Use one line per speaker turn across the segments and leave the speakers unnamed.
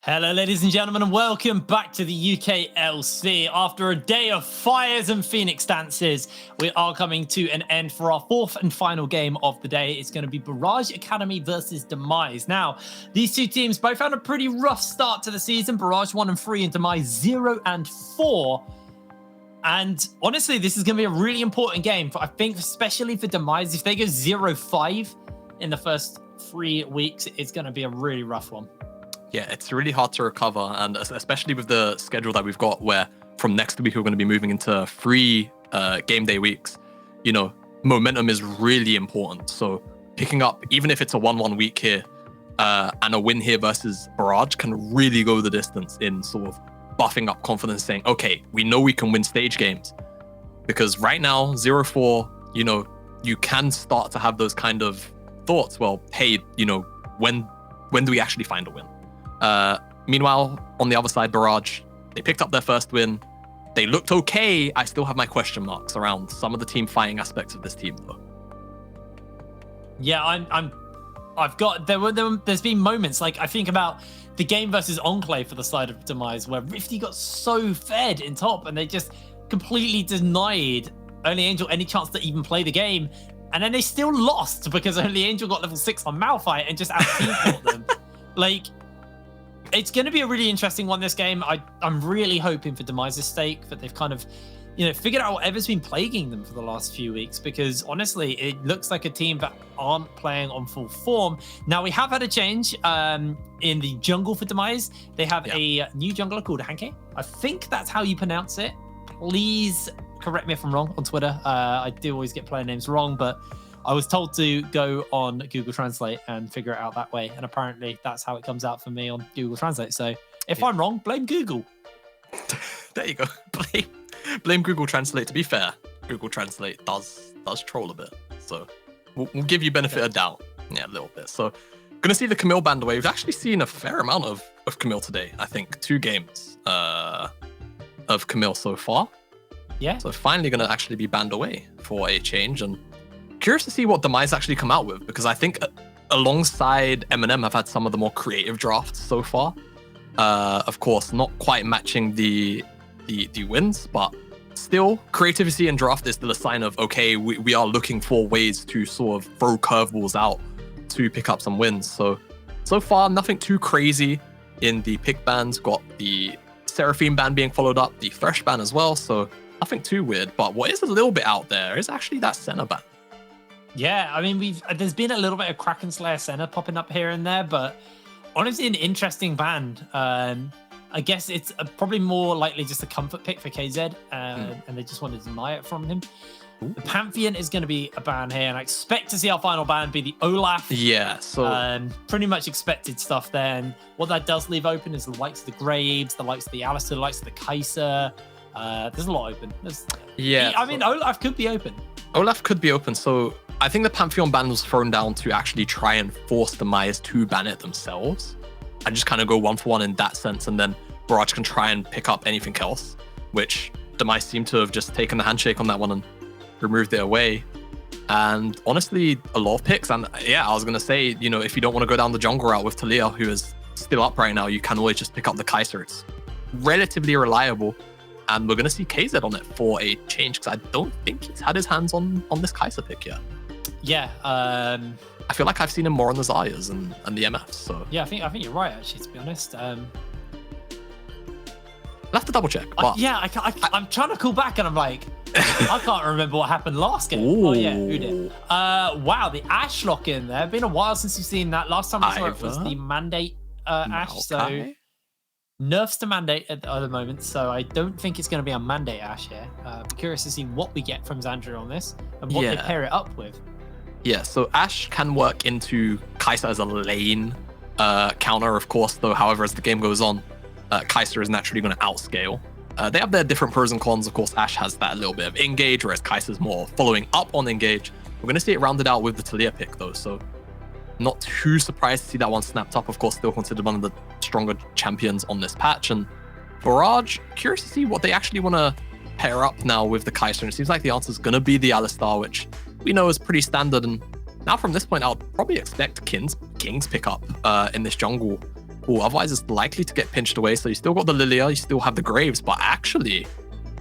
Hello, ladies and gentlemen, and welcome back to the UKLC. After a day of fires and Phoenix dances, we are coming to an end for our fourth and final game of the day. It's going to be Barrage Academy versus Demise. Now, these two teams both had a pretty rough start to the season. Barrage 1-3 and Demise 0-4. And honestly, this is going to be a really important game. I think, especially for Demise, if they go 0-5 in the first 3 weeks, it's going to be a really rough one.
Yeah, it's really hard to recover, and especially with the schedule that we've got, where from next week we're going to be moving into 3 game day weeks. You know, momentum is really important. So picking up, even if it's a 1-1 week here, and a win here versus Barrage can really go the distance in sort of buffing up confidence, saying, okay, we know we can win stage games. Because right now, 0-4, you know, you can start to have those kind of thoughts. Well, hey, you know, when do we actually find a win? Meanwhile, on the other side, Barrage, they picked up their first win. They looked okay. I still have my question marks around some of the team fighting aspects of this team, though.
Yeah, there's been moments, like I think about the game versus Enclave for the side of Demise, where Rifty got so fed in top and they just completely denied Only Angel any chance to even play the game. And then they still lost because Only Angel got level 6 on Malphite and just out-team them. Like, it's going to be a really interesting one, this game. I'm really hoping for Demise's sake that they've kind of, you know, figured out whatever's been plaguing them for the last few weeks, because honestly, it looks like a team that aren't playing on full form. Now, we have had a change in the jungle for Demise. They have a new jungler called Hanke. I think that's how you pronounce it. Please correct me if I'm wrong on Twitter. I do always get player names wrong, but I was told to go on Google Translate and figure it out that way. And apparently that's how it comes out for me on Google Translate. So if I'm wrong, blame Google.
There you go. Blame Google Translate. To be fair, Google Translate does troll a bit. So we'll give you benefit of doubt. Yeah, a little bit. So gonna see the Camille banned away. We've actually seen a fair amount of Camille today. I think 2 games of Camille so far.
Yeah.
So finally gonna actually be banned away for a change, and curious to see what Demise actually come out with, because I think alongside Eminem have had some of the more creative drafts so far. Of course, not quite matching the wins, but still, creativity in draft is still a sign of, okay, we are looking for ways to sort of throw curveballs out to pick up some wins. So far, nothing too crazy in the pick bans. Got the Seraphine ban being followed up, the Thresh ban as well, so nothing too weird. But what is a little bit out there is actually that Senna ban.
Yeah, I mean, there's been a little bit of Kraken Slayer Senna popping up here and there, but honestly, an interesting band. I guess it's probably more likely just a comfort pick for KZ, and they just want to deny it from him. Ooh. The Pantheon is going to be a ban here, and I expect to see our final ban be the Olaf.
Yeah, so
pretty much expected stuff there. And what that does leave open is the likes of the Graves, the likes of the Alistair, the likes of the Kaiser. There's a lot open. I mean, Olaf could be open.
Olaf could be open, so I think the Pantheon ban was thrown down to actually try and force Demise to ban it themselves. And just kind of go 1-for-1 in that sense, and then Barrage can try and pick up anything else, which Demise seem to have just taken the handshake on that one and removed it away. And honestly, a lot of picks. And yeah, I was going to say, you know, if you don't want to go down the jungle route with Talia, who is still up right now, you can always just pick up the Kaiser. It's relatively reliable. And we're going to see KZ on it for a change, because I don't think he's had his hands on this Kaiser pick yet.
Yeah.
I feel like I've seen him more on the Zayas and the MFs. So
yeah, I think you're right, actually, to be honest.
I'll have to double check. But
I'm trying to call back and I'm like, I can't remember what happened last game.
Ooh.
Oh yeah, who did? Wow, the Ashe lock in there. Been a while since you've seen that. Last time I saw it was the Mandate Ashe. So nerfs to Mandate at the moment, so I don't think it's going to be a Mandate Ashe here. Curious to see what we get from Xandria on this and what they pair it up with.
Yeah, so Ashe can work into Kaiser as a lane counter, of course, though. However, as the game goes on, Kaiser is naturally going to outscale. They have their different pros and cons. Of course, Ashe has that little bit of engage, whereas Kaiser's more following up on engage. We're going to see it rounded out with the Talia pick, though, so not too surprised to see that one snapped up. Of course, still considered one of the stronger champions on this patch. And Barrage, curious to see what they actually want to pair up now with the Kaiser. And it seems like the answer is going to be the Alistar, which we know is pretty standard. And now from this point, I'll probably expect King's pick up in this jungle. Otherwise, it's likely to get pinched away. So you still got the Lilia, you still have the Graves, but actually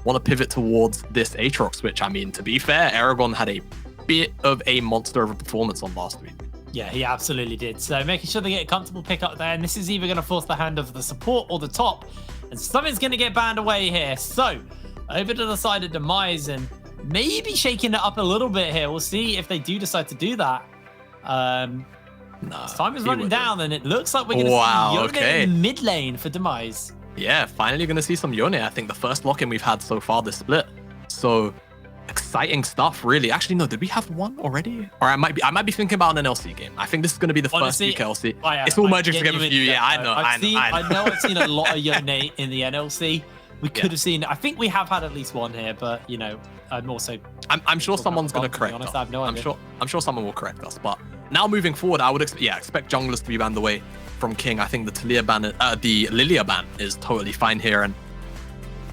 want to pivot towards this Aatrox, which, I mean, to be fair, Aragon had a bit of a monster of a performance on last week.
Yeah, he absolutely did. So making sure they get a comfortable pick up there. And this is either going to force the hand of the support or the top. And something's going to get banned away here. So over to the side of Demise and maybe shaking it up a little bit here. We'll see if they do decide to do that. Time is running down, and it looks like we're going to see Yone in mid lane for Demise.
Yeah, finally going to see some Yone. I think the first lock-in we've had so far this split. So exciting stuff, really. Actually, no, did we have one already? Or I might be thinking about an NLC game. I think this is going to be the first UKLC. It's all merging together for you. Yeah, I know.
I've seen a lot of Yone in the NLC. We could have seen. I think we have had at least one here, but you know, I'm
sure someone's going to correct us.
I have no idea.
I'm sure someone will correct us. But now moving forward, I would expect junglers to be banned away from King. I think the Lilia ban is totally fine here. And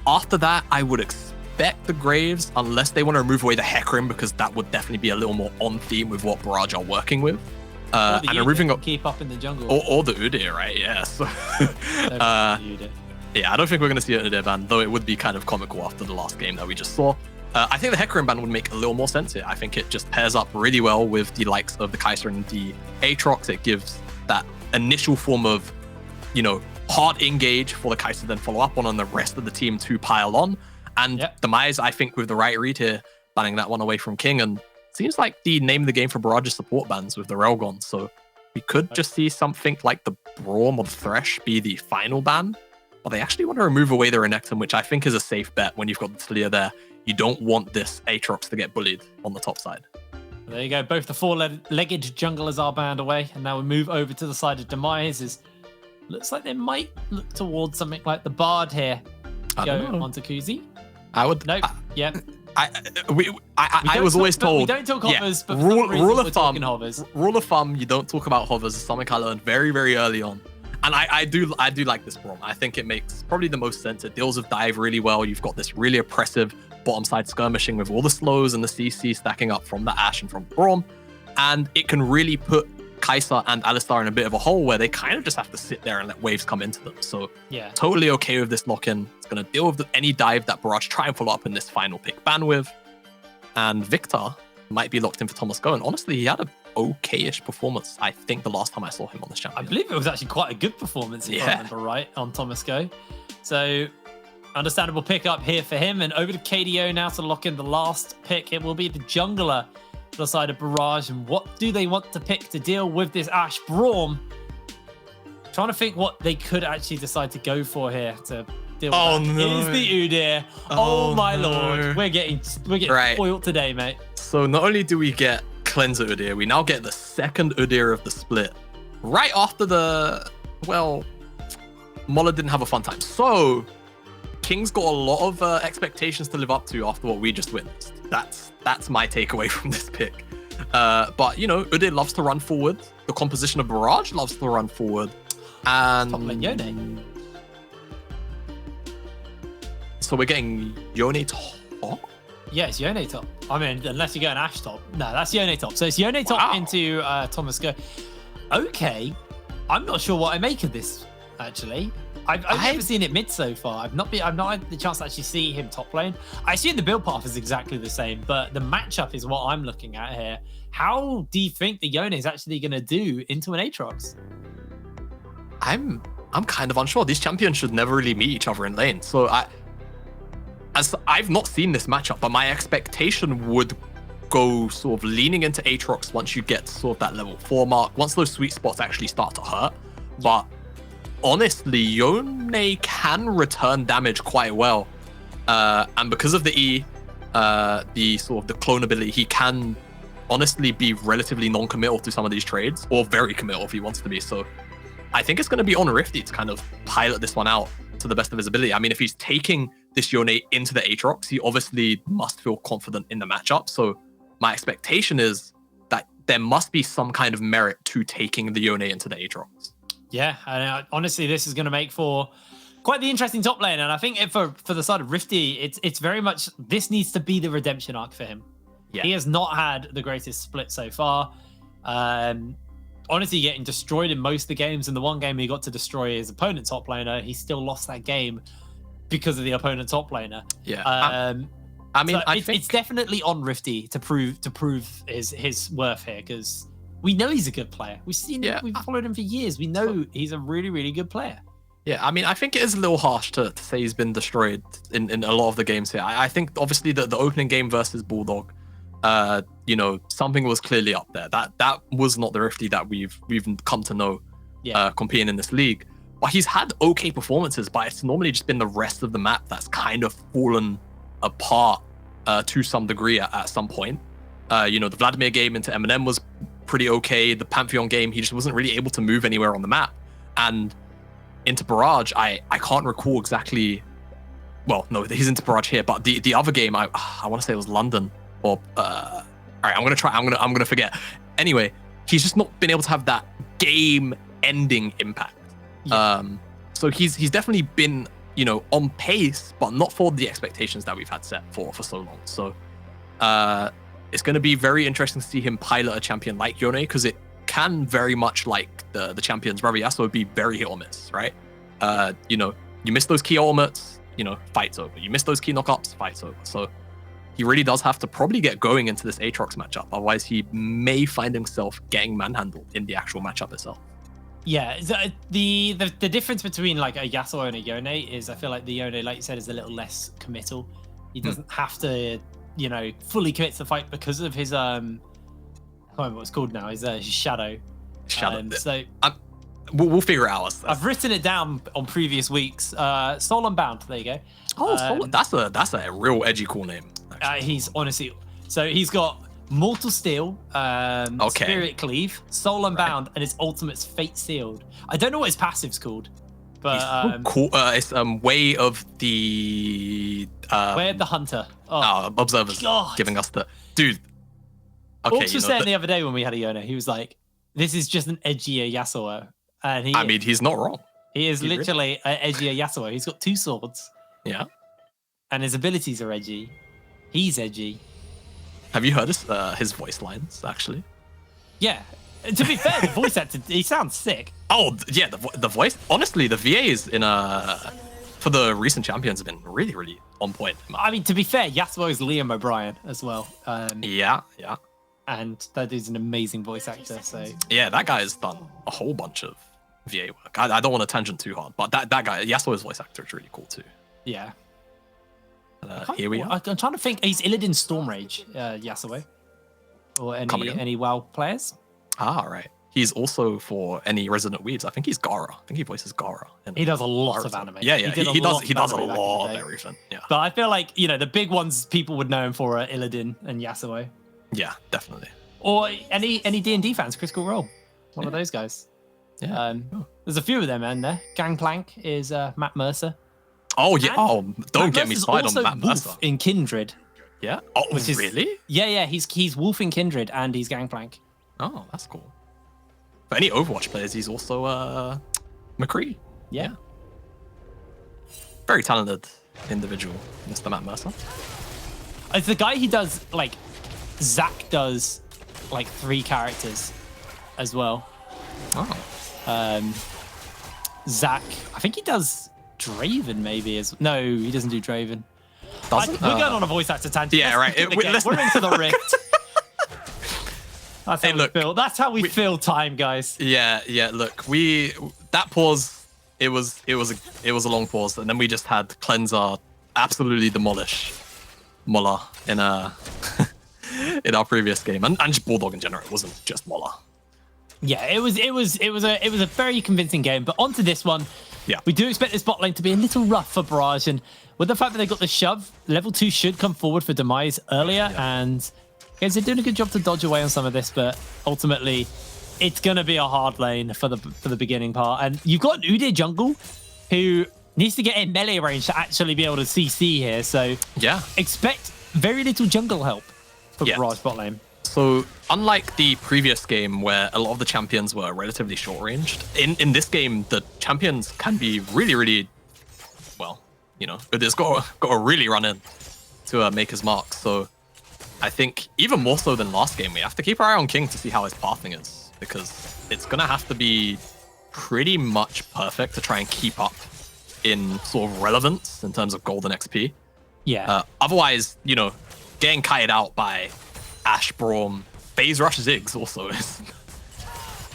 after that, I would expect the Graves, unless they want to remove away the Hecarim, because that would definitely be a little more on theme with what Barrage are working with.
And removing keep up in the jungle.
Or the Udyr, right? Yeah. So, yeah, I don't think we're going to see an Udyr ban, though it would be kind of comical after the last game that we just saw. I think the Hecarim ban would make a little more sense here. I think it just pairs up really well with the likes of the Kai'Sa and the Aatrox. It gives that initial form of, you know, hard engage for the Kai'Sa to then follow up on, and the rest of the team to pile on. And Demise, I think, with the right read here, banning that one away from King. And seems like the name of the game for Barrage's support bans with the Railgun. So we could just see something like the Braum or the Thresh be the final ban. But they actually want to remove away the Renekton, which I think is a safe bet when you've got the Talia there. You don't want this Aatrox to get bullied on the top side.
There you go. Both the four-legged junglers are banned away. And now we move over to the side of Demise. Looks like they might look towards something like the Bard here. Go onto Kuzi.
I would.
Nope. Yeah.
I was always told.
We don't talk hovers, but
rule of thumb. Rule of thumb: you don't talk about hovers. It's something I learned very, very early on, and I do like this Braum. I think it makes probably the most sense. It deals with dive really well. You've got this really oppressive bottom side skirmishing with all the slows and the CC stacking up from the Ashe and from Braum, and it can really put Kai'Sa and Alistar in a bit of a hole where they kind of just have to sit there and let waves come into them. So yeah, totally okay with this lock-in. It's going to deal with any dive that Barrage try and follow up in this final pick ban with. And Victor might be locked in for Thomas Go. And honestly, he had a okay-ish performance, I think, the last time I saw him on this champion.
I believe it was actually quite a good performance, if I remember right, on Thomas Go. So understandable pick up here for him. And over to KDO now to lock in the last pick. It will be the jungler the side of Barrage. And what do they want to pick to deal with this Ashe Braum? Trying to think what they could actually decide to go for here to deal with that.
No.
It is the Udyr. Oh my lord. We're getting spoiled today, mate.
So not only do we get Cleanser Udyr, we now get the second Udyr of the split. Right after Mola didn't have a fun time. So King's got a lot of expectations to live up to after what we just witnessed. That's my takeaway from this pick. But, you know, Udyr loves to run forward. The composition of Barrage loves to run forward. And
top lane Yone.
So we're getting Yone top?
Yeah, it's Yone top. I mean, unless you're going Ashe top. No, that's Yone top. So it's Yone top into Thomas Go. Okay. I'm not sure what I make of this, actually. I've never seen it mid so far. I've not had the chance to actually see him top lane. I assume the build path is exactly the same, but the matchup is what I'm looking at here. How do you think the Yone is actually going to do into an Aatrox?
I'm kind of unsure. These champions should never really meet each other in lane. So I've not seen this matchup, but my expectation would go sort of leaning into Aatrox once you get sort of that level 4 mark, once those sweet spots actually start to hurt. But honestly, Yone can return damage quite well. And because of the E, the sort of the clone ability, he can honestly be relatively non-committal to some of these trades, or very committal if he wants to be. So I think it's going to be on Rifty to kind of pilot this one out to the best of his ability. I mean, if he's taking this Yone into the Aatrox, he obviously must feel confident in the matchup. So my expectation is that there must be some kind of merit to taking the Yone into the Aatrox.
Yeah, and honestly, this is going to make for quite the interesting top lane. And I think for the side of Rifty, it's very much, this needs to be the redemption arc for him. Yeah. He has not had the greatest split so far. honestly getting destroyed in most of the games. And the one game he got to destroy his opponent's top laner, he still lost that game because of the opponent's top laner.
Yeah.
I mean, so it's definitely on Rifty to prove his worth here, because we know he's a good player. We've followed him for years. We know he's a really, really good player.
Yeah, I mean, I think it is a little harsh to say he's been destroyed in a lot of the games here. I think obviously the opening game versus Bulldog, you know, something was clearly up there. That was not the Rifty that we've come to know competing in this league. But he's had okay performances, but it's normally just been the rest of the map that's kind of fallen apart to some degree at some point. You know, the Vladimir game into Eminem was pretty okay. The Pantheon game, he just wasn't really able to move anywhere on the map. And into Barrage, I can't recall exactly. Well, no, he's into Barrage here, but the other game, I want to say it was London or all right, I'm gonna forget. Anyway, he's just not been able to have that game-ending impact. Yeah. So he's definitely been, you know, on pace, but not for the expectations that we've had set for so long. So it's going to be very interesting to see him pilot a champion like Yone, because it can very much, like the champions brother Yasuo, be very hit or miss, right? You know, you miss those key ultimates, you know, fight's over. You miss those key knockups, fight's over. So he really does have to probably get going into this Aatrox matchup. Otherwise, he may find himself getting manhandled in the actual matchup itself.
Yeah, the difference between like a Yasuo and a Yone is, I feel like the Yone, like you said, is a little less committal. He doesn't have to, you know, fully commit to the fight because of his I can't remember what it's called now. His shadow. So
we'll figure it out.
I've written it down on previous weeks. Soul Unbound. There you go.
Oh, that's a real edgy cool name.
He's honestly, so he's got Mortal Steel, Spirit Cleave, Soul Unbound, and his ultimate's Fate Sealed. I don't know what his passive's called, but
cool. It's Way of the
Way of the Hunter.
Observers giving us the dude. Okay,
Orcs was saying the other day when we had a Yone, he was like, "This is just an edgier Yasuo," and
I mean, he's not wrong.
He is literally an edgier Yasuo. He's got 2 swords.
Yeah, and
his abilities are edgy. He's edgy.
Have you heard his voice lines, actually?
Yeah. To be fair, the voice actor, he sounds sick.
Oh, yeah, the voice. Honestly, the VAs for the recent champions have been really, really on point.
I mean, to be fair, Yasuo is Liam O'Brien as well.
Yeah.
And that dude's an amazing voice actor, so...
Yeah, that guy has done a whole bunch of VA work. I don't want to tangent too hard, but that guy, Yasuo's voice actor, is really cool too.
Yeah.
Here we are.
I'm trying to think. He's Illidan Stormrage, Yasuo, or any WoW players.
Right. He's also for any Resident Weeds. I think he's Gara. I think he voices Gara.
He does a lot of anime.
Yeah. He does a lot of everything. Yeah.
But I feel like, you know, the big ones people would know him for are Illidan and Yasuo.
Yeah, definitely.
Or any D&D fans, Critical Role, one of those guys.
Yeah.
There's a few of them in there. Gangplank is Matt Mercer.
Oh yeah. Don't get me
started
on Matt Mercer.
In Kindred.
Yeah. Oh, which is really?
Yeah. He's Wolf in Kindred and he's Gangplank.
Oh, that's cool. For any Overwatch players, he's also McCree.
Yeah.
Very talented individual, Mr. Matt Mercer.
It's the guy who does, like, Zack does like 3 characters as well. Zack, I think he does Draven maybe as no, he doesn't do Draven. We're going on a voice actor tangent.
Yeah, right.
We're into the Rift. That's how we fill time, guys.
Yeah. Look, that pause. It was a long pause, and then we just had Cleanser absolutely demolish Mola in in our previous game, and just Bulldog in general. It wasn't just Mola.
Yeah, it was a very convincing game. But onto this one.
Yeah.
We do expect this bot lane to be a little rough for Barrage, and with the fact that they got the shove, level 2 should come forward for Demise earlier, and guys, they're doing a good job to dodge away on some of this, but ultimately it's gonna be a hard lane for the beginning part. And you've got an Udyr jungle who needs to get in melee range to actually be able to CC here, so yeah, expect very little jungle help for Barrage bot lane.
So unlike the previous game where a lot of the champions were relatively short-ranged, in this game the champions can be really, really, well, you know, Udyr's got to really run in to make his mark. So I think even more so than last game, we have to keep our eye on King to see how his pathing is. because it's going to have to be pretty much perfect to try and keep up in sort of relevance in terms of golden XP.
Yeah.
Otherwise, you know, getting kited out by Ash, Braum, Phase Rush Ziggs also is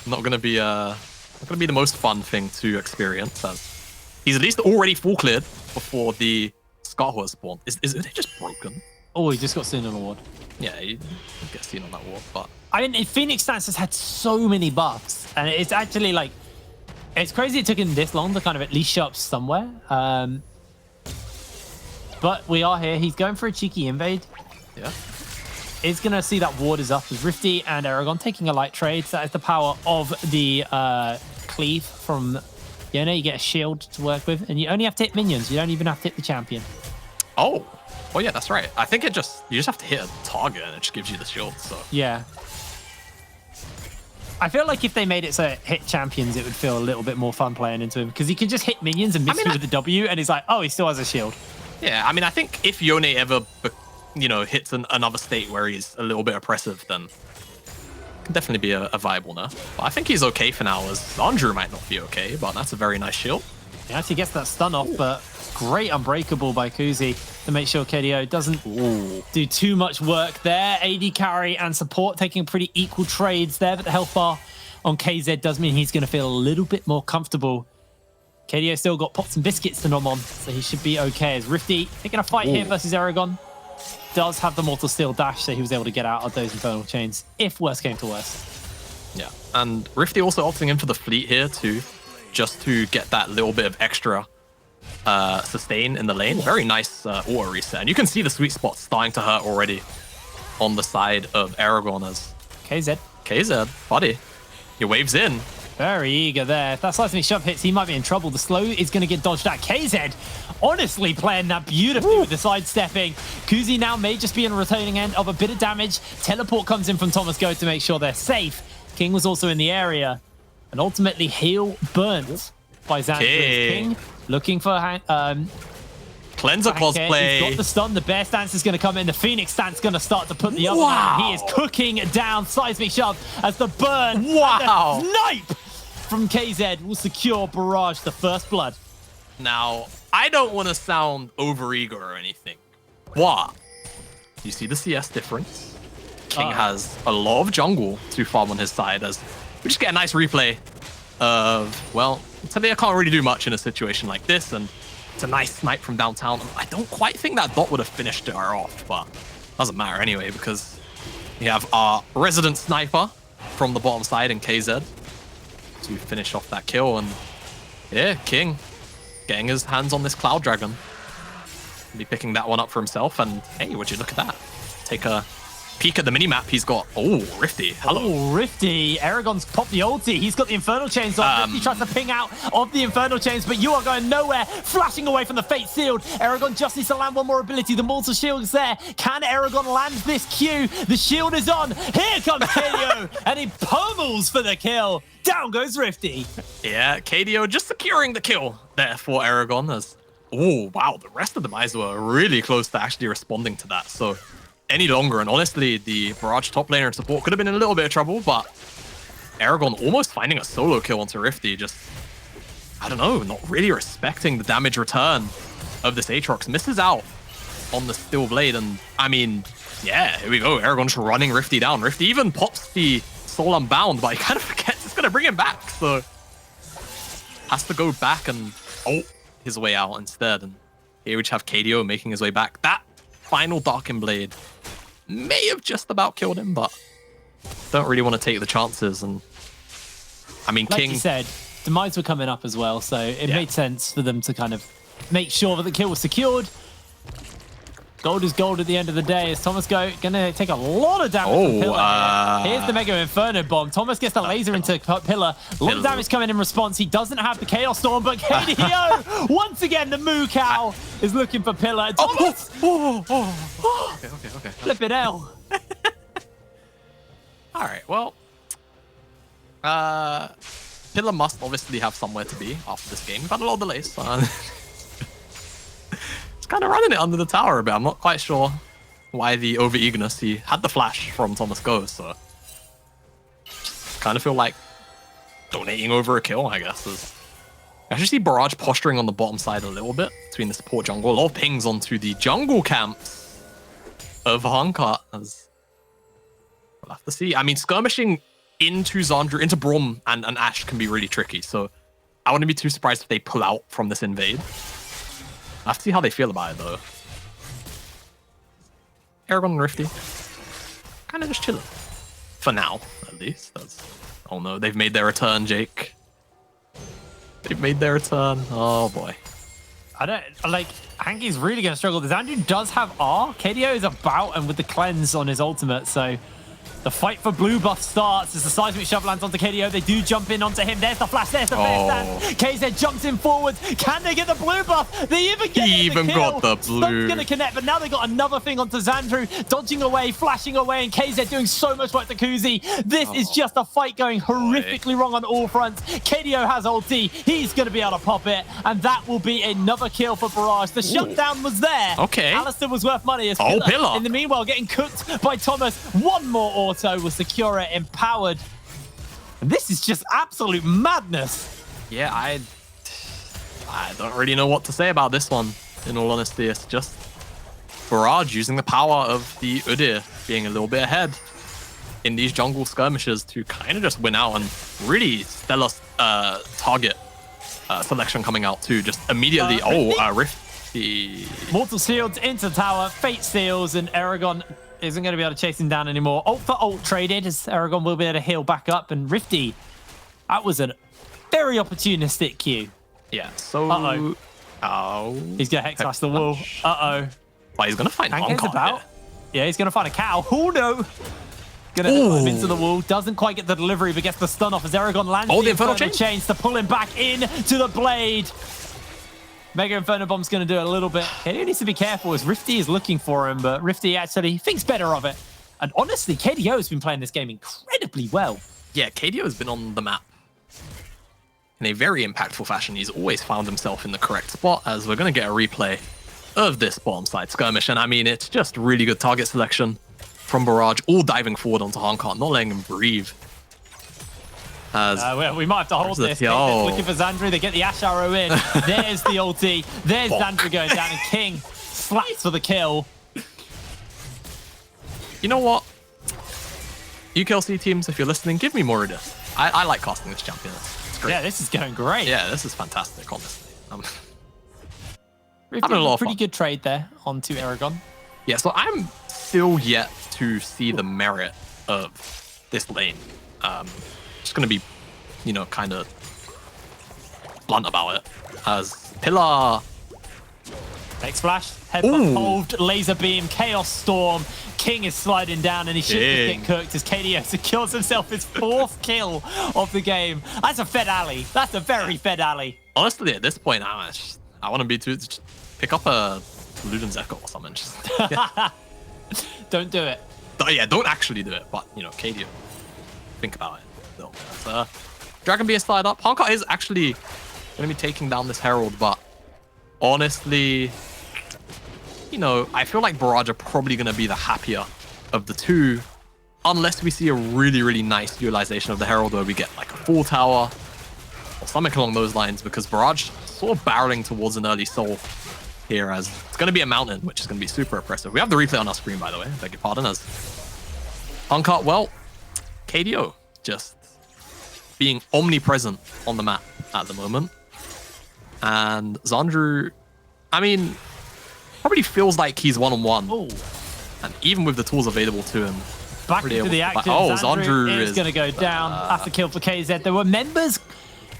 not going to be the most fun thing to experience, as he's at least already full cleared before the Scarhorse spawn. Is it just broken?
Oh, he just got seen on a ward.
Yeah, you get seen on that ward, but
I mean, Phoenix Stance has had so many buffs, and it's actually like, it's crazy it took him this long to kind of at least show up somewhere. But we are here. He's going for a cheeky invade.
yeah.
Is going to see that ward is up with Rifty and Aragon taking a light trade. So that is the power of the cleave from Yone. You get a shield to work with, and you only have to hit minions. You don't even have to hit the champion.
Oh yeah, that's right. I think you just have to hit a target and it just gives you the shield. So
Yeah. I feel like if they made it so it hit champions, it would feel a little bit more fun playing into him, because he can just hit minions and miss you with the W, and he's like, oh, he still has a shield.
yeah, I mean, I think if Yone ever, you know, hits another state where he's a little bit oppressive, then it can definitely be a viable nerf. But I think he's okay for now, as Andrew might not be okay, but that's a very nice shield.
He actually gets that stun off, but great unbreakable by Kuzi to make sure KDO doesn't do too much work there. AD carry and support taking pretty equal trades there, but the health bar on KZ does mean he's going to feel a little bit more comfortable. KDO still got pots and biscuits to nom on, so he should be okay. As Rifty taking a fight here versus Aragon. Does have the Mortal Steel dash, so he was able to get out of those Infernal Chains if worse came to worse.
Yeah, and Rifty also opting in for the fleet here too, just to get that little bit of extra sustain in the lane. Very nice auto reset, and you can see the sweet spot starting to hurt already on the side of Aragon as KZ, buddy, he waves in.
Very eager there. If that seismic shove hits, he might be in trouble. The slow is going to get dodged out. KZ honestly playing that beautifully with the sidestepping. Kuzi now may just be in a retaining end of a bit of damage. Teleport comes in from Thomas Go to make sure they're safe. King was also in the area. And ultimately, heal burnt by Xanadu. King looking for
Cleanser cosplay.
He's got the stun. The bear stance is going to come in. The Phoenix stance is going to start to put the other down. He is cooking down seismic shove as the burn. And the snipe from KZ will secure Barrage the first blood.
Now, I don't want to sound overeager or anything. What? You see the CS difference? King has a lot of jungle to farm on his side, as we just get a nice replay of, well, today I can't really do much in a situation like this, and it's a nice snipe from downtown. I don't quite think that dot would have finished her off, but doesn't matter anyway, because we have our resident sniper from the bottom side in KZ to finish off that kill. And yeah, King getting his hands on this Cloud Dragon. Be picking that one up for himself. And hey, would you look at that? Take a peek at the minimap. He's got, Rifty. Hello.
Oh, Rifty. Aragon's popped the ulti. He's got the Infernal Chains on. Rifty tries to ping out of the Infernal Chains, but you are going nowhere. Flashing away from the Fate Sealed. Aragon just needs to land one more ability. The Mortal Shield is there. Can Aragon land this Q? The shield is on. Here comes KDO, and he pummels for the kill. Down goes Rifty.
Yeah, KDO just securing the kill there for Aragon. As, wow, the rest of the Demise were really close to actually responding to that. So any longer, and honestly, the Barrage top laner and support could have been in a little bit of trouble, but Aragon almost finding a solo kill onto Rifty, just, I don't know, not really respecting the damage return of this Aatrox. Misses out on the Steel Blade, and I mean, yeah, here we go. Aragon's running Rifty down. Rifty even pops the Soul Unbound, but he kind of forgets it's going to bring him back, so has to go back and his way out instead. And here we have KDO making his way back. That final Darkened Blade may have just about killed him, but don't really want to take the chances. And I mean,
like
King,
you said, Demise were coming up as well, so it made sense for them to kind of make sure that the kill was secured. Gold is gold at the end of the day. Is Thomas gonna take a lot of damage from Pillar here. Here's the Mega Inferno Bomb. Thomas gets the laser into Pillar. A lot of damage coming in response. He doesn't have the Chaos Storm, but KDO, once again, the Moo Cow is looking for Pillar. Thomas!
Okay.
Flip it L.
All right, well, Pillar must obviously have somewhere to be after this game. We've had a lot of delays. It's kind of running it under the tower a bit. I'm not quite sure why the over-eagerness. He had the flash from Thomas Go, so kind of feel like donating over a kill, I guess. I actually see Barrage posturing on the bottom side a little bit between the support jungle. A lot of pings onto the jungle camps of Honka. As we'll have to see. I mean, skirmishing into Xandru, into Braum and Ashe can be really tricky. So I wouldn't be too surprised if they pull out from this invade. I have to see how they feel about it, though. Aragon and Rifty, kind of just chilling. For now, at least. Oh no, they've made their return, Jake. They've made their return. Oh boy.
I don't, like, Hanky's really going to struggle. The Xandru does have R. KDO is about and with the cleanse on his ultimate, so the fight for blue buff starts as the seismic shove lands onto KDO. They do jump in onto him. There's the flash. There's the fair stand. KZ jumps in forwards. Can they get the blue buff? They even get
he even got the blue.
Stun's going to connect, but now they got another thing onto Xandru. Dodging away, flashing away, and KZ doing so much work to Kuzi. This is just a fight going horrifically wrong on all fronts. KDO has ulti. He's going to be able to pop it, and that will be another kill for Barrage. The shutdown was there.
Okay.
Alistair was worth money. As
Pillar.
In the meanwhile, getting cooked by Thomas. One more auto will secure it, empowered. And this is just absolute madness.
Yeah, I don't really know what to say about this one, in all honesty. It's just Barrage using the power of the Udyr being a little bit ahead in these jungle skirmishes to kind of just win out, and really stellar target selection coming out too. Just immediately, Rifty.
Mortal Shields into tower, Fate Seals, and Aragon isn't going to be able to chase him down anymore. Ult for ult traded, as Aragon will be able to heal back up. And Rifty, that was a very opportunistic Q.
Yeah, so...
He's going to hex slash the wall.
But he's going to find
Honka about. Yeah, he's going to find a cow. Oh, no. Going to him into the wall. Doesn't quite get the delivery, but gets the stun off as Aragon lands
the Inferno
chains to pull him back in to the blade. Mega Inferno Bomb's going to do a little bit. KDO needs to be careful as Rifty is looking for him, but Rifty actually thinks better of it. And honestly, KDO has been playing this game incredibly well.
Yeah, KDO has been on the map in a very impactful fashion. He's always found himself in the correct spot, as we're going to get a replay of this bottom side skirmish. And I mean, it's just really good target selection from Barrage, all diving forward onto Honka, not letting him breathe.
We might have to hold this. Looking for Xandru. They get the Ashe arrow in. There's the ulti. There's Xandru going down, and King slaps for the kill.
You know what? UKLC teams, if you're listening, give me more of this. I like casting this champion. It's great.
Yeah, this is going great.
Yeah, this is fantastic, honestly.
Having a lot of pretty good trade there onto Aragon.
Yeah, so I'm still yet to see the merit of this lane. Just gonna be, kind of blunt about it. As Pillar,
X flash, headbutt hold, laser beam, chaos storm. King is sliding down, and he should just get cooked as KDO secures himself his 4th kill of the game. That's a fed alley. That's a very fed alley.
Honestly, at this point, I want to be to just pick up a Luden's Echo or something. Just,
Don't do it.
Yeah, don't actually do it. But KDO, think about it. So, Dragon Beer slide up. Honka is actually going to be taking down this Herald, but honestly, I feel like Barrage are probably going to be the happier of the two, unless we see a really, really nice utilization of the Herald where we get like a full tower or something along those lines, because Barrage sort of barreling towards an early soul here, as it's going to be a mountain, which is going to be super oppressive. We have the replay on our screen, by the way. I beg your pardon. As Honka, well, KDO just being omnipresent on the map at the moment. And Xandru, I mean, probably feels like he's one-on-one. And even with the tools available to him.
Back into the action. Xandru is going to go down. That's the kill for KZ. There were members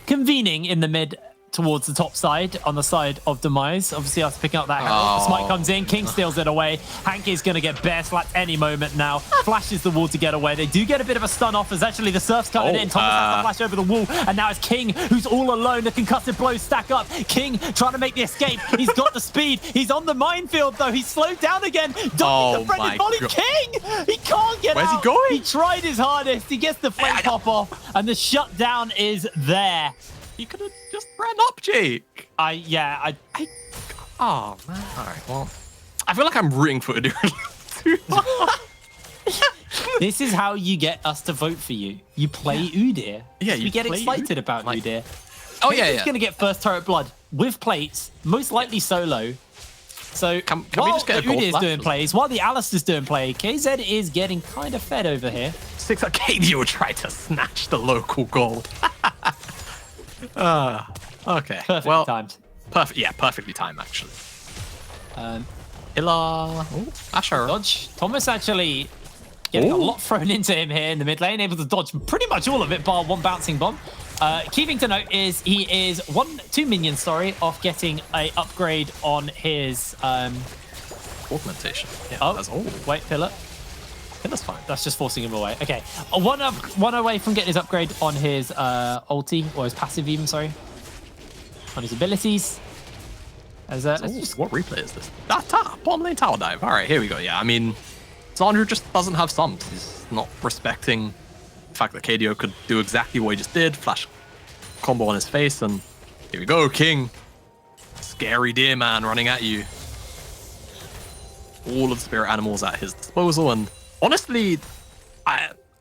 convening in the mid towards the top side, on the side of Demise. Obviously, after picking up that Herald, the smite comes in, King steals it away. Hanky's going to get bear slapped any moment now. Flashes the wall to get away. They do get a bit of a stun off as actually the Surf's coming in. Thomas has to flash over the wall, and now it's King who's all alone. The concussive blows stack up. King trying to make the escape. He's got the speed. He's on the minefield, though. He's slowed down again. Dodging the friendly volley. King! He can't get out.
Where's he going?
He tried his hardest. He gets the flame pop off, and the shutdown is there.
He could have just ran up, Jake.
Oh,
man. All right, well, I feel like I'm rooting for Udyr too hard.
This is how you get us to vote for you. You play Udyr.
Yeah, you
we get
play
excited
Udyr.
about
Like-
Udyr.
Oh yeah,
He's
yeah.
going to get first turret blood with plates, most likely solo. So
Can we
while
just get a
the
gold
Udyr's
flash
doing
or
plays, while the Alistair's doing play, KZ is getting kind of fed over here.
6 Arcadia tried to snatch the local gold. Okay.
Perfectly
well,
timed.
perfect. Yeah, perfectly timed actually.
Um,
Hilla. Oh, Asher.
Dodge. Thomas actually getting a
Ooh.
lot thrown into him here in the mid lane, able to dodge pretty much all of it, bar one bouncing bomb. Key thing to note is he is 2 minions, sorry, off getting a upgrade on his.
Augmentation. Yeah,
Oh,
that's
wait, Pillar.
Hilla's fine.
That's just forcing him away. Okay, one away from getting his upgrade on his ulti, or his passive even, sorry. On his abilities. As let's just
What replay is this? Bottom lane tower dive. All right, here we go. Yeah, I mean, Zandru just doesn't have sums. He's not respecting the fact that KDO could do exactly what he just did. Flash combo on his face, and here we go, King. Scary deer man running at you. All of the spirit animals at his disposal, and honestly,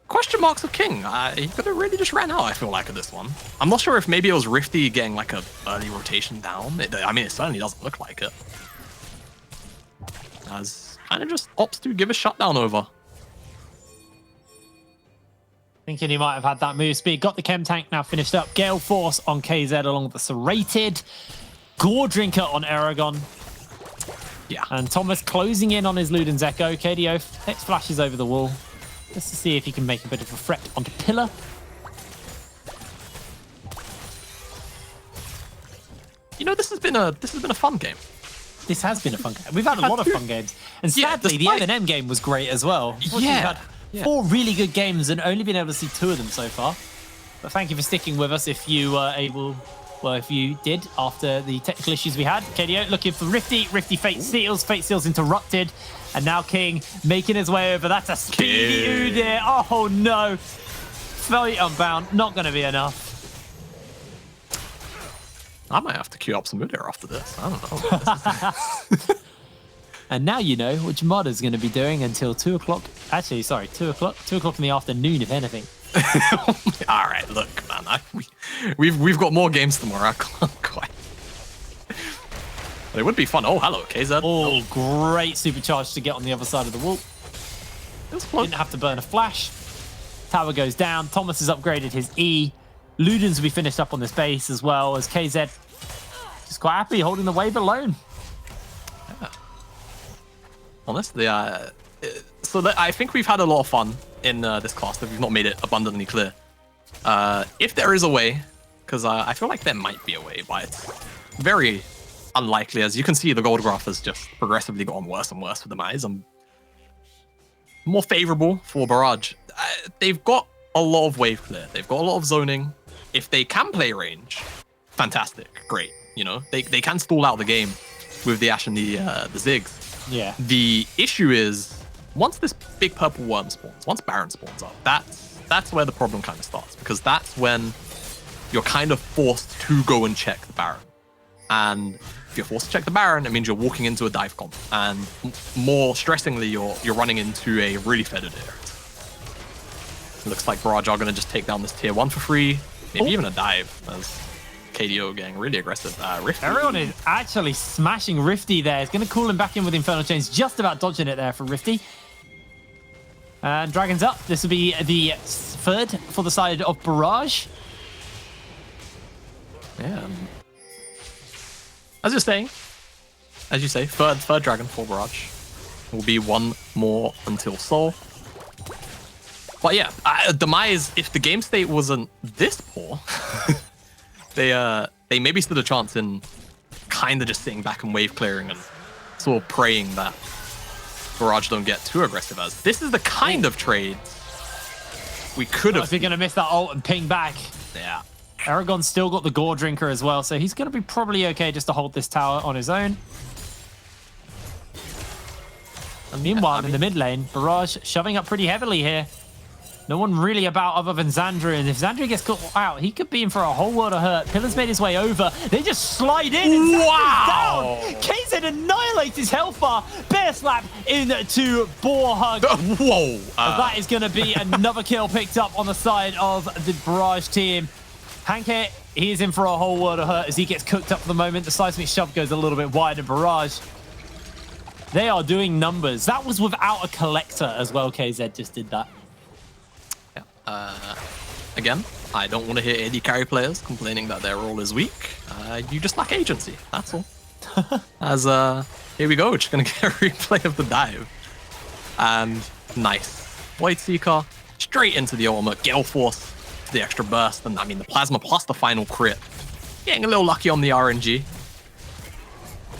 question marks of King. He could have really just ran out, I feel like, at this one. I'm not sure if maybe it was Rifty getting like a early rotation down. I mean, it certainly doesn't look like it. As kind of just opts to give a shutdown over.
thinking he might have had that move speed. Got the chem tank now finished up. Gale Force on KZ along with the Serrated. Gore Drinker on Aragon.
Yeah.
And Thomas closing in on his Luden's Echo. KDO next flashes over the wall. Just to see if he can make a bit of a threat onto Pillar.
You know, this has been a fun game.
This has been a fun game. We've had a lot of fun games. And
Yeah,
sadly,
despite-
the M&M game was great as well. Unfortunately,
Yeah.
We've had
Yeah.
4 really good games and only been able to see 2 of them so far. But thank you for sticking with us if you were able, well, if you did after the technical issues we had. KDO looking for Rifty. Rifty Fate Seals. Fate Seals interrupted. And now King making his way over. That's a speedy Udyr. Oh no. Fate Unbound. Not going to be enough.
I might have to queue up some Udyr after this. I don't know.
And now you know what Jamada's going to be doing until 2 o'clock. Actually, sorry, 2 o'clock. 2 o'clock in the afternoon, if anything.
All right, look, man. We've got more games tomorrow. I can't quite. But it would be fun. Oh, hello, KZ.
Oh, great supercharge to get on the other side of the wall.
It was close.
Didn't have to burn a flash. Tower goes down. Thomas has upgraded his E. Ludens will be finished up on this base as well as KZ. Just quite happy holding the wave alone.
Honestly, I think we've had a lot of fun in this class, that we've not made it abundantly clear. If there is a way, because I feel like there might be a way, but it's very unlikely. As you can see, the gold graph has just progressively gotten worse and worse for Demise. And more favorable for Barrage. They've got a lot of wave clear. They've got a lot of zoning. If they can play range, fantastic, great. You know, they can stall out the game with the Ashe and the Ziggs.
Yeah.
The issue is, once this big purple worm spawns, once Baron spawns up, that's where the problem kind of starts, because that's when you're kind of forced to go and check the Baron. And if you're forced to check the Baron, it means you're walking into a dive comp, and more stressingly, you're running into a really fed Udyr. It looks like Barrage are going to just take down this tier 1 for free, maybe even a dive, as KDO getting really aggressive. Rifty.
Everyone is actually smashing Rifty there. It's going to call him back in with Infernal Chains, just about dodging it there for Rifty. And Dragon's up. This will be the 3rd for the side of Barrage.
Yeah. As you say, third dragon for Barrage. Will be 1 more until Soul. But yeah, Demise, if the game state wasn't this poor, they maybe stood a chance in kind of just sitting back and wave clearing and sort of praying that Barrage don't get too aggressive. As this is the kind of trade we could have.
If you're going to miss that ult and ping back.
Yeah.
Aragon's still got the Gore Drinker as well, so he's going to be probably okay just to hold this tower on his own. And meanwhile, in the mid lane, Barrage shoving up pretty heavily here. No one really about other than Xandru, and if Xandru gets caught out, he could be in for a whole world of hurt. Pillar's made his way over. They just slide in and
Wow!
down. KZ annihilates his health bar. Bear slap into Boar Hug.
Whoa!
That is going to be another kill picked up on the side of the Barrage team. Hanke, he is in for a whole world of hurt as he gets cooked up for the moment. The seismic shove goes a little bit wide, and Barrage, they are doing numbers. That was without a collector as well. KZ just did that.
Again, I don't want to hear AD carry players complaining that their role is weak. You just lack agency, that's all. As here we go, just gonna get a replay of the dive. And nice. Void Seeker, straight into the ultimate, Gale Force, the extra burst, and I mean the Plasma plus the final crit. Getting a little lucky on the RNG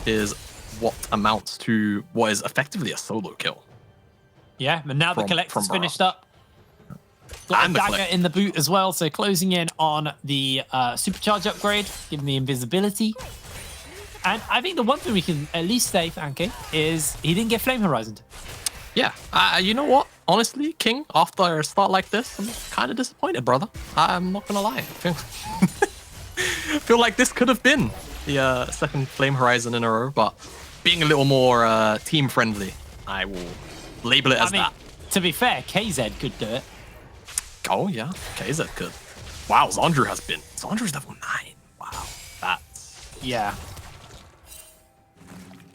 is what amounts to what is effectively a solo kill.
Yeah, and now the collector's finished up. Got a dagger in the boot as well, so closing in on the supercharge upgrade, giving the invisibility. And I think the one thing we can at least say for Anke is he didn't get Flame Horizoned.
Yeah, you know what? Honestly, King, after a start like this, I'm kind of disappointed, brother. I'm not gonna lie. Feel like this could have been the second Flame Horizon in a row, but being a little more team friendly, I will label it as that.
To be fair, KZ could do it.
Oh yeah, KZ could. Wow, Zandru's level 9. Wow, that's...
Yeah.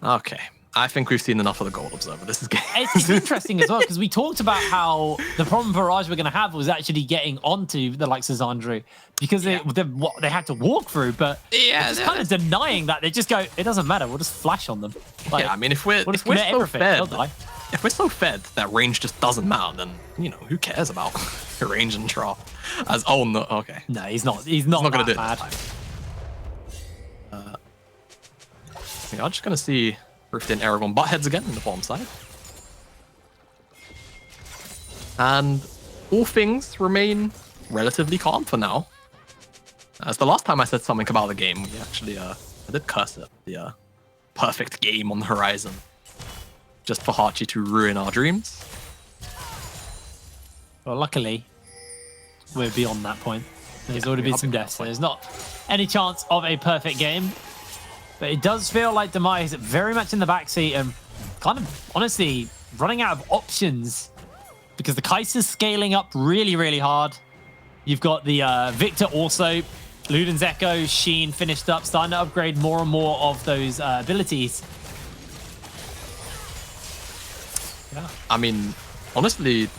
Okay, I think we've seen enough of the Gold Observer. This is good.
It's interesting as well, because we talked about how the problem Barrage were going to have was actually getting onto the likes of Xandru, because what they had to walk through, but it's kind of denying that. They just go, it doesn't matter, we'll just flash on them. Like,
yeah, I mean, if we're so fed... If we're so fed that range just doesn't matter, then, you know, who cares about range and draw? Oh, no, okay.
No, he's not going to do
it. I'm just going to see Rift and Aragorn butt heads again in the bottom side. And all things remain relatively calm for now. As the last time I said something about the game, we actually, I did curse it. The perfect game on the horizon. Just for Hachi to ruin our dreams.
Well, luckily, we're beyond that point. There's already been some deaths, so there's not any chance of a perfect game. But it does feel like Demise very much in the backseat and kind of, honestly, running out of options because the Kaiser's scaling up really, really hard. You've got the Victor also, Luden's Echo, Sheen finished up, starting to upgrade more and more of those abilities. Yeah.
I mean, honestly,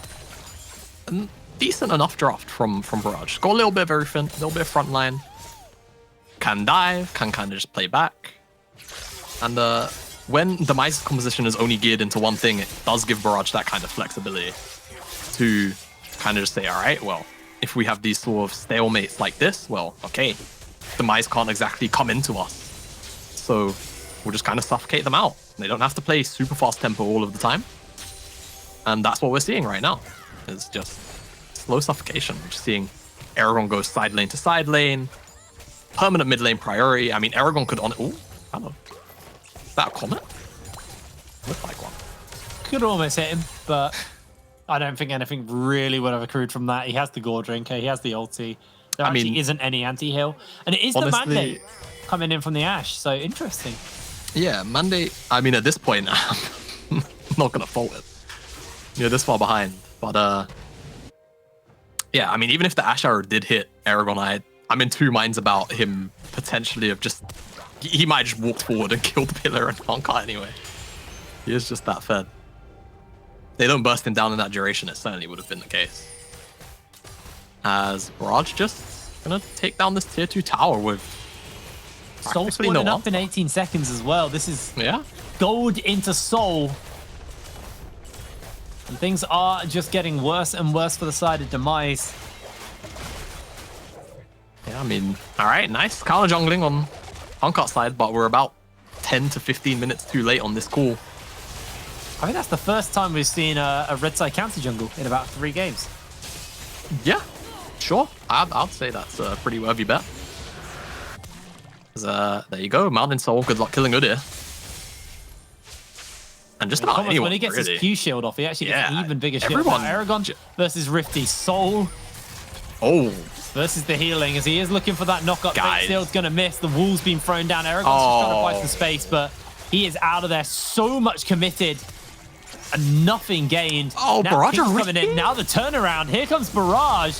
a decent enough draft from Barrage. Got a little bit of everything, a little bit of frontline. Can dive, can kind of just play back. And when Demise's composition is only geared into one thing, it does give Barrage that kind of flexibility to kind of just say, all right, well, if we have these sort of stalemates like this, well, okay, Demise can't exactly come into us. So we'll just kind of suffocate them out. They don't have to play super fast tempo all of the time. And that's what we're seeing right now. It's just slow suffocation. We're just seeing Aragorn go side lane to side lane. Permanent mid lane priority. I mean, Aragorn could on... Oh, hello. Is that a comet? Looked like one.
Could almost hit him, but I don't think anything really would have accrued from that. He has the Gore Drinker. He has the ulti. There actually isn't any anti-heal. And it is honestly, the mandate coming in from the Ashe. So interesting.
Yeah, mandate... I mean, at this point, I'm not going to fault it. You're this far behind, but yeah, I mean, even if the Ashe arrow did hit Aragorn, I'm in two minds about him potentially of just... He might just walk forward and kill the pillar and Honka anyway. He is just that fed. They don't burst him down in that duration, it certainly would have been the case. As Barrage just gonna take down this tier 2 tower with
Soul spawning up in 18 seconds as well. This is gold into Soul. And things are just getting worse and worse for the side of Demise.
Yeah, I mean, all right, nice counter jungling on Honka's side, but we're about 10 to 15 minutes too late on this call.
I think that's the first time we've seen a red side counter jungle in about 3 games.
Yeah, sure. I'd say that's a pretty worthy bet. There you go, Mountain Soul. Good luck killing Udyr. And just about
Thomas,
anyone,
when he gets
really.
his Q shield off, he actually gets an even bigger shield.
Everyone.
Aragon versus Rifty. Soul
Oh,
versus the healing, as he is looking for that knock-up.
Guys.
Shield's going to miss. The wall's been thrown down. Aragon's just trying to buy some space, but he is out of there. So much committed and nothing gained.
Oh,
now
Barrage
King's
are
coming in. Now the turnaround. Here comes Barrage.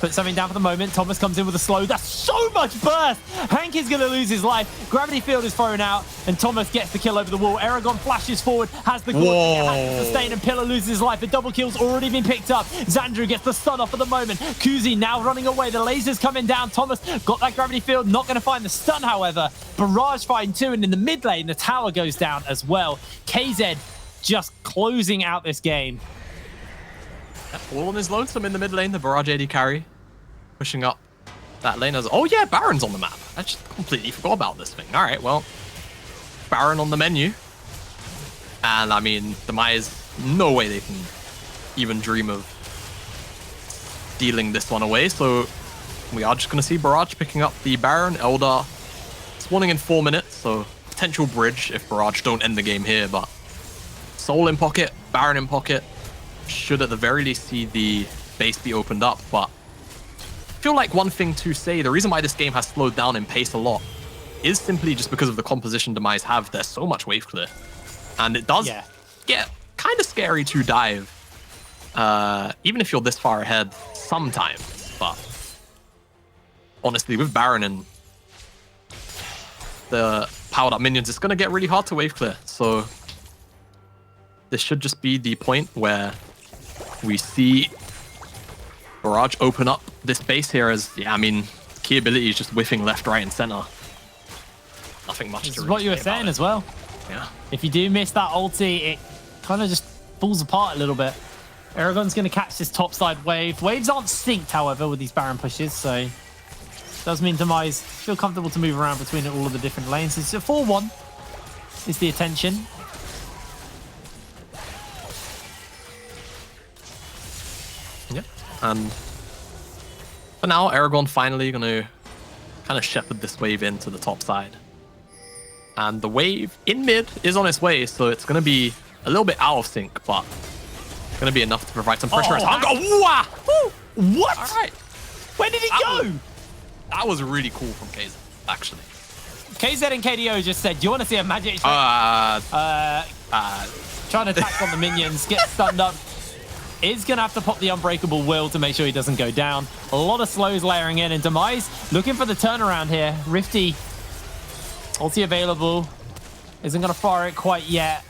Put something down for the moment. Thomas comes in with a slow. That's so much burst. Hank is going to lose his life. Gravity Field is thrown out, and Thomas gets the kill over the wall. Aragon flashes forward, has the gorge, has to sustain, and Pillar loses his life. The double kill's already been picked up. Xandru gets the stun off for the moment. Kuzi now running away. The laser's coming down. Thomas got that Gravity Field. Not going to find the stun, however. Barrage fighting too, and in the mid lane, the tower goes down as well. KZ just closing out this game.
all on his lonesome in the mid lane. The Barrage AD carry pushing up that lane. Oh yeah, Baron's on the map. I just completely forgot about this thing. All right, well, Baron on the menu. And I mean, Demise, no way they can even dream of stealing this one away. So we are just going to see Barrage picking up the Baron. Elder spawning in 4 minutes, so potential bridge if Barrage don't end the game here. But Soul in pocket, Baron in pocket. Should at the very least see the base be opened up. But I feel like one thing to say, the reason why this game has slowed down in pace a lot is simply just because of the composition Demise have. There's so much wave clear. And it does get kind of scary to dive, even if you're this far ahead sometimes. But honestly, with Baron and the powered up minions, it's going to get really hard to wave clear. So this should just be the point where we see Barrage open up this base here as, yeah, I mean, key ability is just whiffing left, right, and center. Nothing much to
This is what you were saying as well.
Yeah.
If you do miss that ulti, it kind of just falls apart a little bit. Aragon's going to catch this top side wave. Waves aren't synced, however, with these Baron pushes, so it does mean Demise feel comfortable to move around between all of the different lanes. It's a 4-1 is the attention.
Yeah, and for now, Aragon finally going to kind of shepherd this wave into the top side. And the wave in mid is on its way, so it's going to be a little bit out of sync, but it's going to be enough to provide some pressure.
What?
All right.
Where did he go?
That was really cool from KZ, actually.
KZ and KDO just said, do you want to see a magic trick? Trying to attack on the minions, get stunned up. Is going to have to pop the Unbreakable Will to make sure he doesn't go down. A lot of slows layering in, and Demise looking for the turnaround here. Rifty, ulti available. Isn't going to fire it quite yet.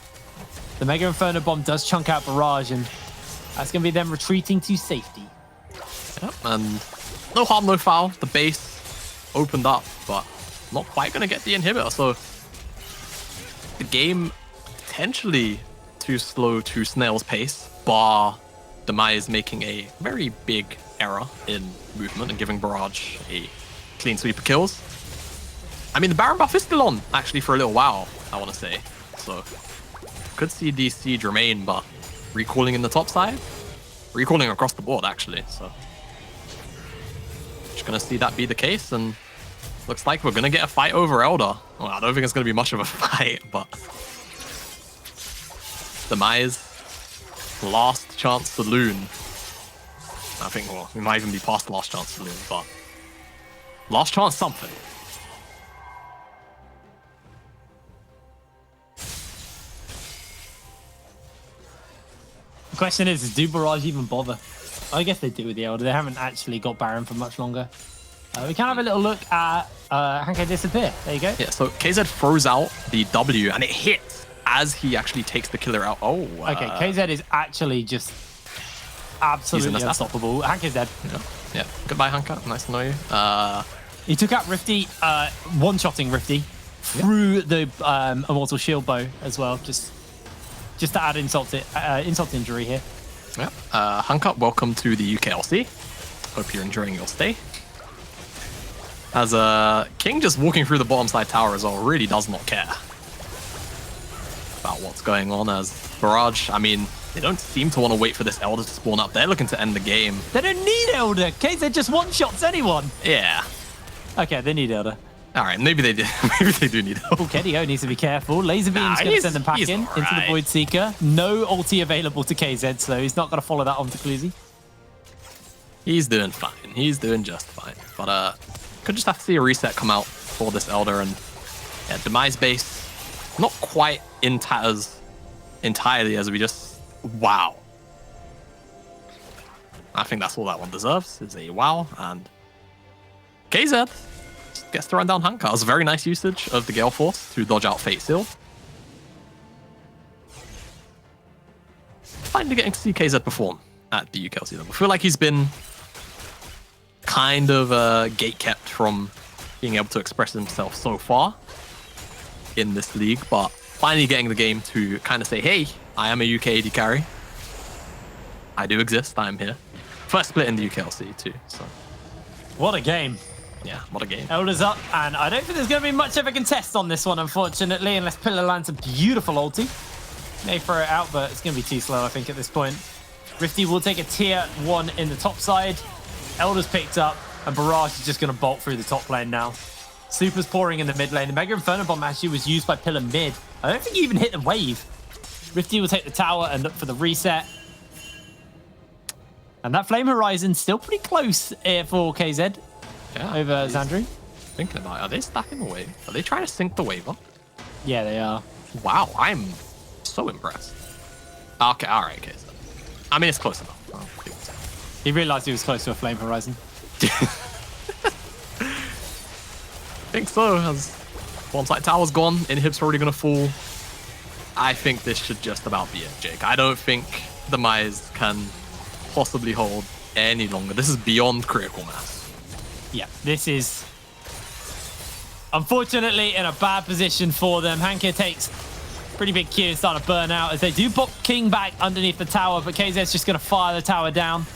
The Mega Inferno Bomb does chunk out Barrage, and that's going to be them retreating to safety.
Yep, and no harm, no foul. The base opened up, but not quite going to get the inhibitor. So the game potentially too slow to snail's pace, bar Demise making a very big error in movement and giving Barrage a clean sweep of kills. I mean, the Baron buff is still on, actually, for a little while, I want to say. So could see the siege remain, but recalling in the top side, recalling across the board, actually. So just going to see that be the case, and looks like we're going to get a fight over Elder. Well, I don't think it's going to be much of a fight, but Demise, last chance saloon. I think, well, we might even be past last chance saloon, but last chance something.
The question is do Barrage even bother? I guess they do with the Elder. They haven't actually got Baron for much longer. We can have a little look at Hanko disappear. There you go.
Yeah, so KZ throws out the W, and it hits as he actually takes the killer out. Oh,
okay, KZ is actually just absolutely unstoppable. Hanko's dead.
Yeah. Goodbye, Hanka. Nice to know you.
He took out Rifty, one-shotting Rifty through the Immortal Shield Bow as well, just to add insult to injury here.
Yeah. Hanka, welcome to the UKLC. Hope you're enjoying your stay. As King just walking through the bottom side tower as well, really does not care about what's going on. As Barrage, I mean, they don't seem to want to wait for this Elder to spawn up. They're looking to end the game.
They don't need Elder. KZ just one-shots anyone.
Yeah.
Okay, they need Elder.
All right, maybe they did. Maybe they do need help.
Oh, KDO needs to be careful. Laser Beam's going to send them back in into the Void Seeker. No ulti available to KZ, so he's not going to follow that on to Cluzy.
He's doing fine. He's doing just fine. But could just have to see a reset come out for this Elder. And yeah, Demise base, not quite in tatters entirely as we just... Wow. I think that's all that one deserves, is a wow. And KZ gets to run down Hanka. It was a very nice usage of the Gale Force to dodge out Fate Seal. Finally getting to see KZ perform at the UKLC level. I feel like he's been kind of gate-kept from being able to express himself so far in this league, but finally getting the game to kind of say, hey, I am a UK AD carry. I do exist. I am here. First split in the UKLC too, so.
What a game.
Yeah, what a game.
Elder's up, and I don't think there's going to be much of a contest on this one, unfortunately, unless Pillar lands a beautiful ulti. May throw it out, but it's going to be too slow, I think, at this point. Rifty will take a tier 1 in the top side. Elder's picked up, and Barrage is just going to bolt through the top lane now. Super's pouring in the mid lane. The Mega Inferno Bomb actually was used by Pillar mid. I don't think he even hit the wave. Rifty will take the tower and look for the reset. And that Flame Horizon still pretty close for KZ over Xandru.
Thinking about it, are they stacking the wave? Are they trying to sync the wave up?
Yeah, they are.
Wow, I'm so impressed. Okay, all right, KZ. I mean, it's close enough.
He realized he was close to a Flame Horizon.
I think so. As once that tower's gone, inhib's already going to fall. I think this should just about be it, Jake. I don't think Demise can possibly hold any longer. This is beyond critical mass.
Yeah, this is unfortunately in a bad position for them. Hanka takes pretty big Q and starting to burn out as they do pop King back underneath the tower, but KZ's just going to fire the tower down.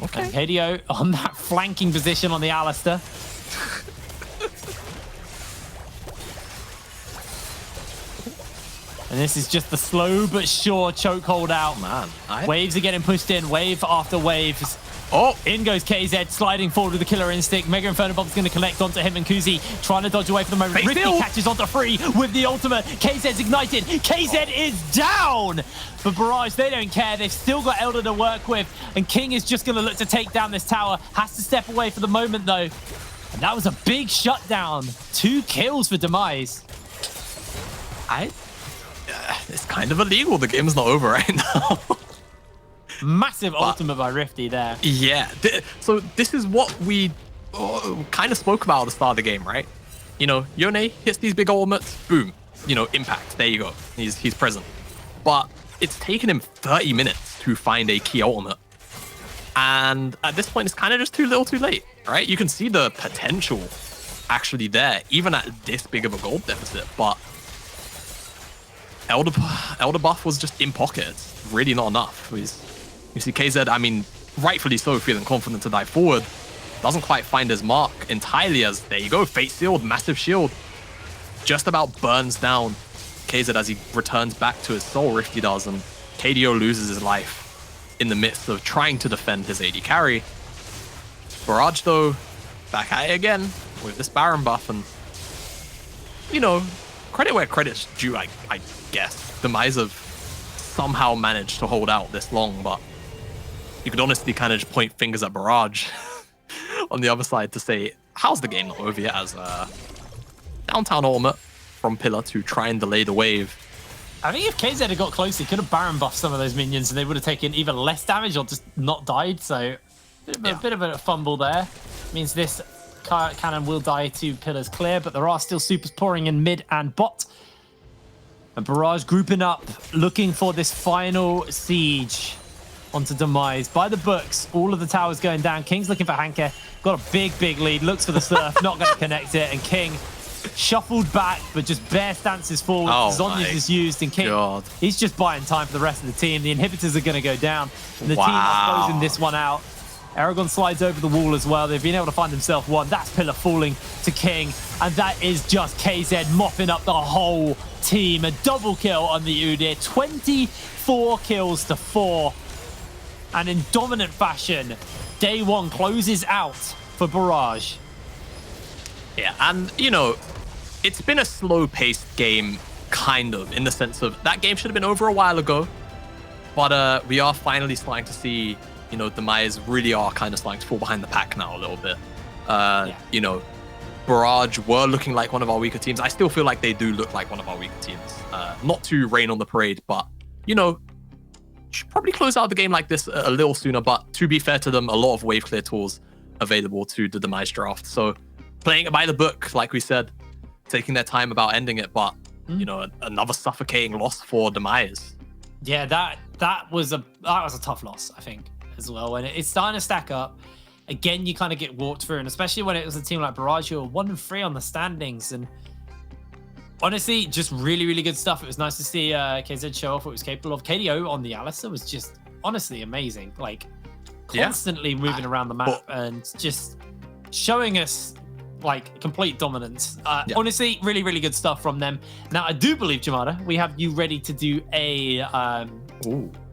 Okay. And KDO on that flanking position on the Alistair. And this is just the slow but sure chokehold out.
Man,
waves are getting pushed in, wave after waves.
Oh,
in goes KZ, sliding forward with the Killer Instinct. Mega Inferno Bomb's going to connect onto him and Kuzi, trying to dodge away for the moment. Rifty catches onto Free with the ultimate. KZ's ignited. KZ is down! But Barrage, they don't care. They've still got Elder to work with. And King is just going to look to take down this tower. Has to step away for the moment, though. And that was a big shutdown. 2 kills for Demise.
It's kind of illegal. The game's not over right now.
Massive ultimate by Rifty there.
Yeah. So this is what we kind of spoke about at the start of the game, right? You know, Yone hits these big ultimates, boom. You know, impact. There you go. He's present. But it's taken him 30 minutes to find a key ultimate. And at this point, it's kind of just too little too late, right? You can see the potential actually there, even at this big of a gold deficit. But Elder buff was just in pocket. It's really not enough. You see KZ, I mean, rightfully so, feeling confident to dive forward. Doesn't quite find his mark entirely as, there you go, Fate Sealed, massive shield. Just about burns down KZ as he returns back to his soul, Rifty does, and KDO loses his life in the midst of trying to defend his AD carry. Barrage, though, back at it again with this Baron buff, and, you know, credit where credit's due, I guess. Demise have somehow managed to hold out this long, but you could honestly kind of just point fingers at Barrage on the other side to say, how's the game not over yet, as downtown ultimate from Pillar to try and delay the wave.
I think if KZ had got close, he could have Baron buffed some of those minions and they would have taken even less damage or just not died, so a bit of a fumble there. Means this cannon will die to Pillar's clear, but there are still supers pouring in mid and bot. And Barrage grouping up, looking for this final siege onto Demise. By the books, all of the towers going down. King's looking for Hanka. Got a big lead. Looks for the surf. Not going to connect it. And King shuffled back, but just bare stances forward. Zhonya's is used. And King, he's just buying time for the rest of the team. The inhibitors are going to go down. And the team are closing this one out. Aragon slides over the wall as well. They've been able to find themselves one. That's Pillar falling to King. And that is just KZ mopping up the whole team. A double kill on the Udyr. 24 kills to 4. And in dominant fashion, day 1 closes out for Barrage.
Yeah, and it's been a slow-paced game, kind of, in the sense of that game should have been over a while ago, but we are finally starting to see, Demise really are kind of starting to fall behind the pack now a little bit. Barrage were looking like one of our weaker teams. I still feel like they do look like one of our weaker teams. Not to rain on the parade, but, should probably close out the game like this a little sooner, but to be fair to them, a lot of wave clear tools available to the Demise draft. So playing it by the book, like we said, taking their time about ending it, but another suffocating loss for Demise.
Yeah, that was a tough loss, I think, as well. And it's starting to stack up. Again, you kind of get walked through, and especially when it was a team like Barrage who were 1-3 on the standings. And honestly, just really, really good stuff. It was nice to see KZ show off what it was capable of. KDO on the Alistair was just honestly amazing. Like constantly moving around the map and just showing us like complete dominance. Honestly, really, really good stuff from them. Now, I do believe, Jamada, we have you ready to do a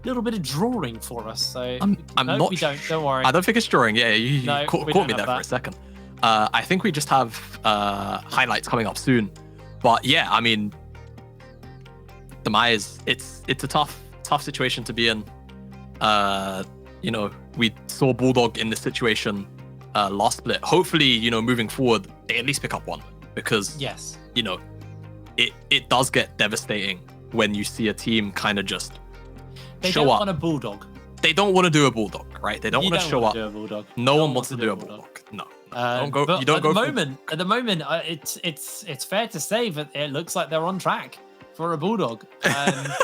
little bit of drawing for us. So
I'm
no,
not.
We don't worry.
I don't think it's drawing. Yeah, you
No,
caught me there for a second. I think we just have highlights coming up soon. But yeah, I mean, Demise, it's a tough situation to be in. We saw Bulldog in this situation last split. Hopefully, moving forward, they at least pick up one, because
yes,
it does get devastating when you see a team kind of just
they
show
don't
up.
want a Bulldog.
They don't want to do a Bulldog, right? They don't want to show up.
Do a Bulldog.
No one wants to do a Bulldog. No. Don't go. You don't
at
go.
At the moment, it's fair to say that it looks like they're on track for a Bulldog.
Yeah.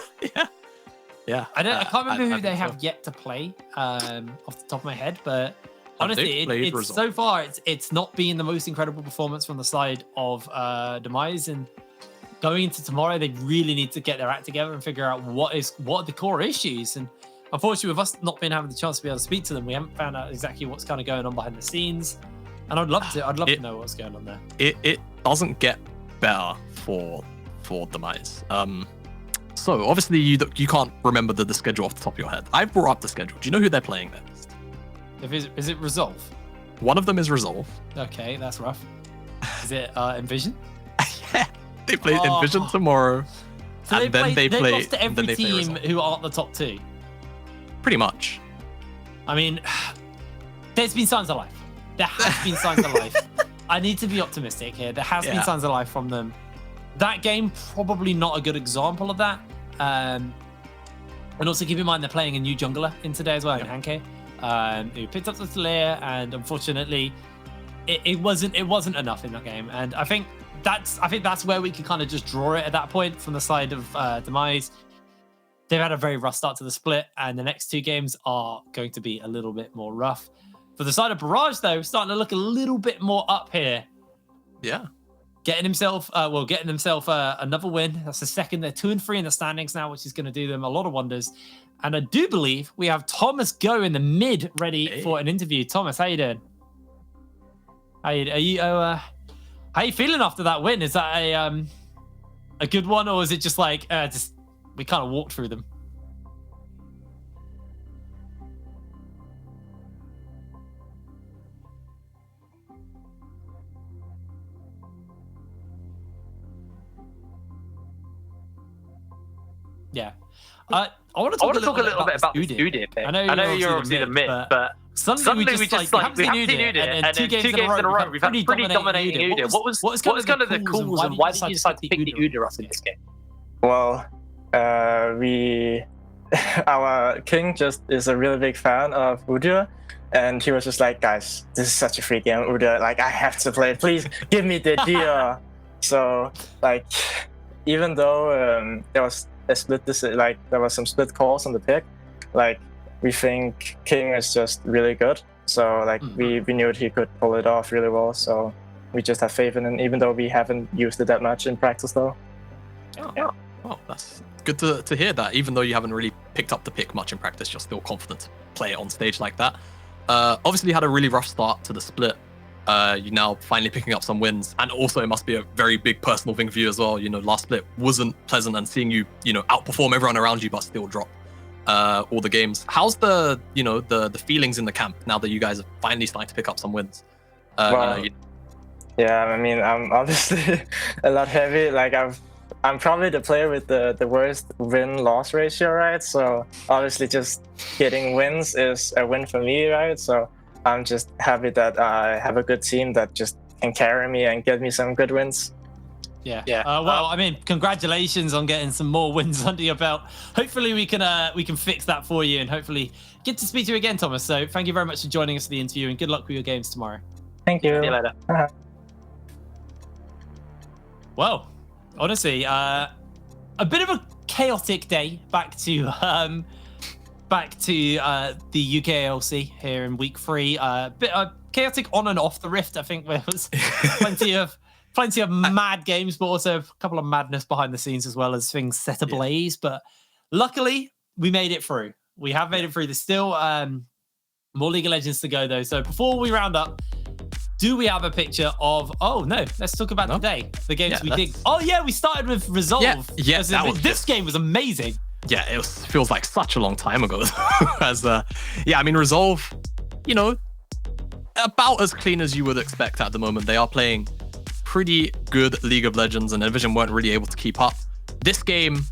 I can't remember who they have yet to play off the top of my head, but honestly, it's so far it's not been the most incredible performance from the side of Demise. And going into tomorrow, they really need to get their act together and figure out what are the core issues. And unfortunately, with us not being having the chance to be able to speak to them, we haven't found out exactly what's kind of going on behind the scenes. And I'd love to know what's going on there.
It doesn't get better for Demise. So obviously you can't remember the schedule off the top of your head. I've brought up the schedule. Do you know who they're playing next?
Is it Resolve?
One of them is Resolve.
Okay, that's rough. Is it Envision?
Yeah, they play Envision tomorrow,
so
and then they play.
Lost to every team who aren't the top two.
Pretty much.
I mean, there's been signs of life. There has been signs of life. I need to be optimistic here. There has been signs of life from them. That game, probably not a good example of that. And also keep in mind they're playing a new jungler in today as well, in Hanke, who picked up the Slayer, and unfortunately, it wasn't enough in that game. And I think that's where we can kind of just draw it at that point from the side of Demise. They've had a very rough start to the split, and the next two games are going to be a little bit more rough. For the side of Barrage, though, starting to look a little bit more up here.
Yeah.
Getting themselves another win. That's the second. They're 2-3 in the standings now, which is going to do them a lot of wonders. And I do believe we have Thomas Go in the mid ready for an interview. Thomas, how you doing? How you feeling after that win? Is that a good one, or is it just like we kind of walked through them? Yeah. I want to talk a little bit about the studio pick. I know you're obviously the mid, but suddenly we just we haven't seen Udit, and then two games in a row we've had pretty dominating Udit. What was kind of the calls, and why did you decide to pick the Udit up in this game?
Well, our king just is a really big fan of Udit, and he was just like, guys, this is such a free game, Udit. Like, I have to play. Please give me the deal. So, like, even though there was there was some split calls on the pick, like, we think King is just really good. So, like, we knew he could pull it off really well. So we just have faith in him, even though we haven't used it that much in practice, though.
Yeah. Well, that's good to hear that. Even though you haven't really picked up the pick much in practice, you're still confident to play it on stage like that. Obviously, you had a really rough start to the split. You're now finally picking up some wins, and also it must be a very big personal thing for you as well. Last split wasn't pleasant, and seeing you, outperform everyone around you but still drop all the games. How's the feelings in the camp now that you guys are finally starting to pick up some wins?
Yeah, I mean, I'm obviously a lot heavy. Like I'm probably the player with the worst win-loss ratio, right? So obviously, just getting wins is a win for me, right? So I'm just happy that I have a good team that just can carry me and get me some good wins.
Yeah. Well, I mean, congratulations on getting some more wins under your belt. Hopefully, we can fix that for you, and hopefully get to speak to you again, Thomas. So thank you very much for joining us for the interview, and good luck with your games tomorrow.
Thank you.
See you later.
Well, honestly, a bit of a chaotic day back to the UKLC here in week 3. Bit chaotic on and off the Rift. I think there was plenty of mad games, but also a couple of madness behind the scenes as well as things set ablaze. But luckily, we made it through. We have made it through. There's still more League of Legends to go, though. So before we round up, do we have a picture of... Oh, no. Let's talk about today. The games we did. Oh, yeah. We started with Resolve.
Yeah,
this game was amazing.
Yeah, it feels like such a long time ago. I mean, Resolve, about as clean as you would expect at the moment. They are playing pretty good League of Legends, and Division weren't really able to keep up. This game,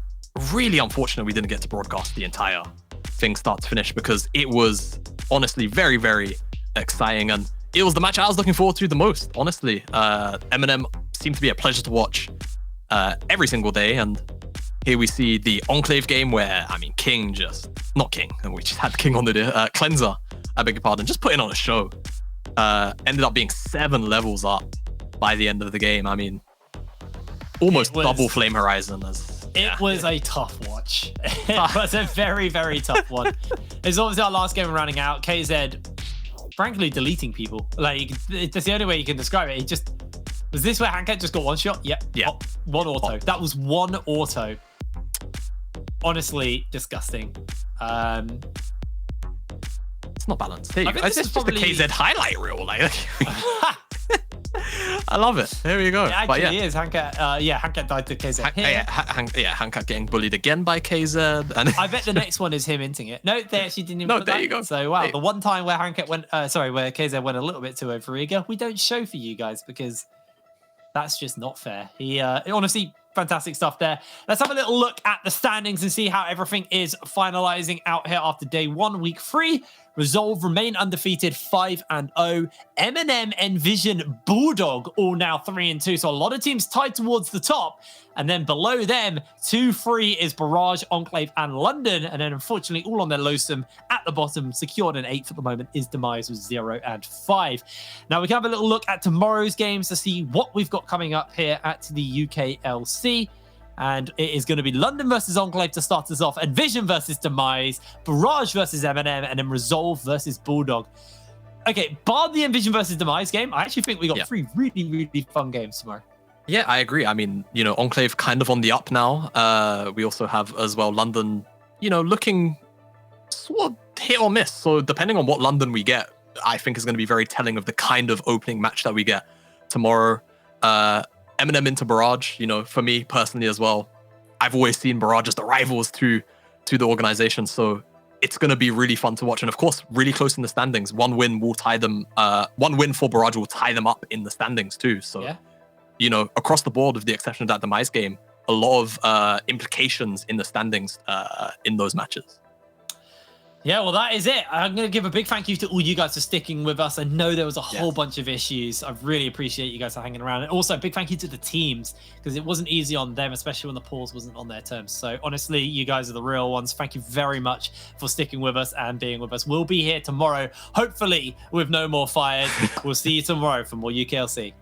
really unfortunate we didn't get to broadcast the entire thing start to finish, because it was honestly very, very exciting, and it was the match I was looking forward to the most, honestly. Eminem seemed to be a pleasure to watch every single day, and here we see the Enclave game where, I mean, King not King, we just had King on the Cleanser, I beg your pardon, just putting on a show. Ended up being 7 levels up by the end of the game. I mean, almost double Flame Horizon.
It was a tough watch. It was a very, very tough one. It's obviously our last game running out. KZ, frankly, deleting people. Like, that's the only way you can describe it. Was this where Hankat just got one shot? Yep.
Yeah.
One auto. That was one auto. Honestly, disgusting.
It's not balanced. There you go.
This
It's
is
just
probably...
the KZ highlight reel. Like, I love it. There we go.
It actually is. Hankat, Hankat died to KZ here.
Hankat getting bullied again by KZ. And
I bet the next one is him hinting it. No, they actually didn't even
No,
put
there
that.
you go.
So, wow, the one time where Hankat went, where KZ went a little bit too overeager, we don't show for you guys because that's just not fair. He honestly, fantastic stuff there. Let's have a little look at the standings and see how everything is finalizing out here after day 1, week 3. Resolve remain undefeated, 5-0. Eminem, Envision, Bulldog all now 3-2. So a lot of teams tied towards the top. And then below them, 2-3 is Barrage, Enclave, and London. And then unfortunately, all on their lowsome at the bottom, secured in 8th at the moment, is Demise with 0-5. Now we can have a little look at tomorrow's games to see what we've got coming up here at the UKLC. And it is going to be London versus Enclave to start us off, Envision versus Demise, Barrage versus Eminem, and then Resolve versus Bulldog. Okay, bar the Envision versus Demise game, I actually think we got 3 really, really fun games tomorrow.
Yeah, I agree. I mean, Enclave kind of on the up now. We also have as well London, looking sort of hit or miss. So depending on what London we get, I think is going to be very telling of the kind of opening match that we get tomorrow. Eminem into Barrage, for me personally as well, I've always seen Barrage as the rivals to the organization. So it's going to be really fun to watch. And of course, really close in the standings. One win will tie them, one win for Barrage will tie them up in the standings too. So, across the board, with the exception of that Demise game, a lot of implications in the standings in those matches.
Yeah, well, that is it. I'm going to give a big thank you to all you guys for sticking with us. I know there was a whole bunch of issues. I really appreciate you guys for hanging around. And also, a big thank you to the teams, because it wasn't easy on them, especially when the pause wasn't on their terms. So honestly, you guys are the real ones. Thank you very much for sticking with us and being with us. We'll be here tomorrow, hopefully with no more fires. We'll see you tomorrow for more UKLC.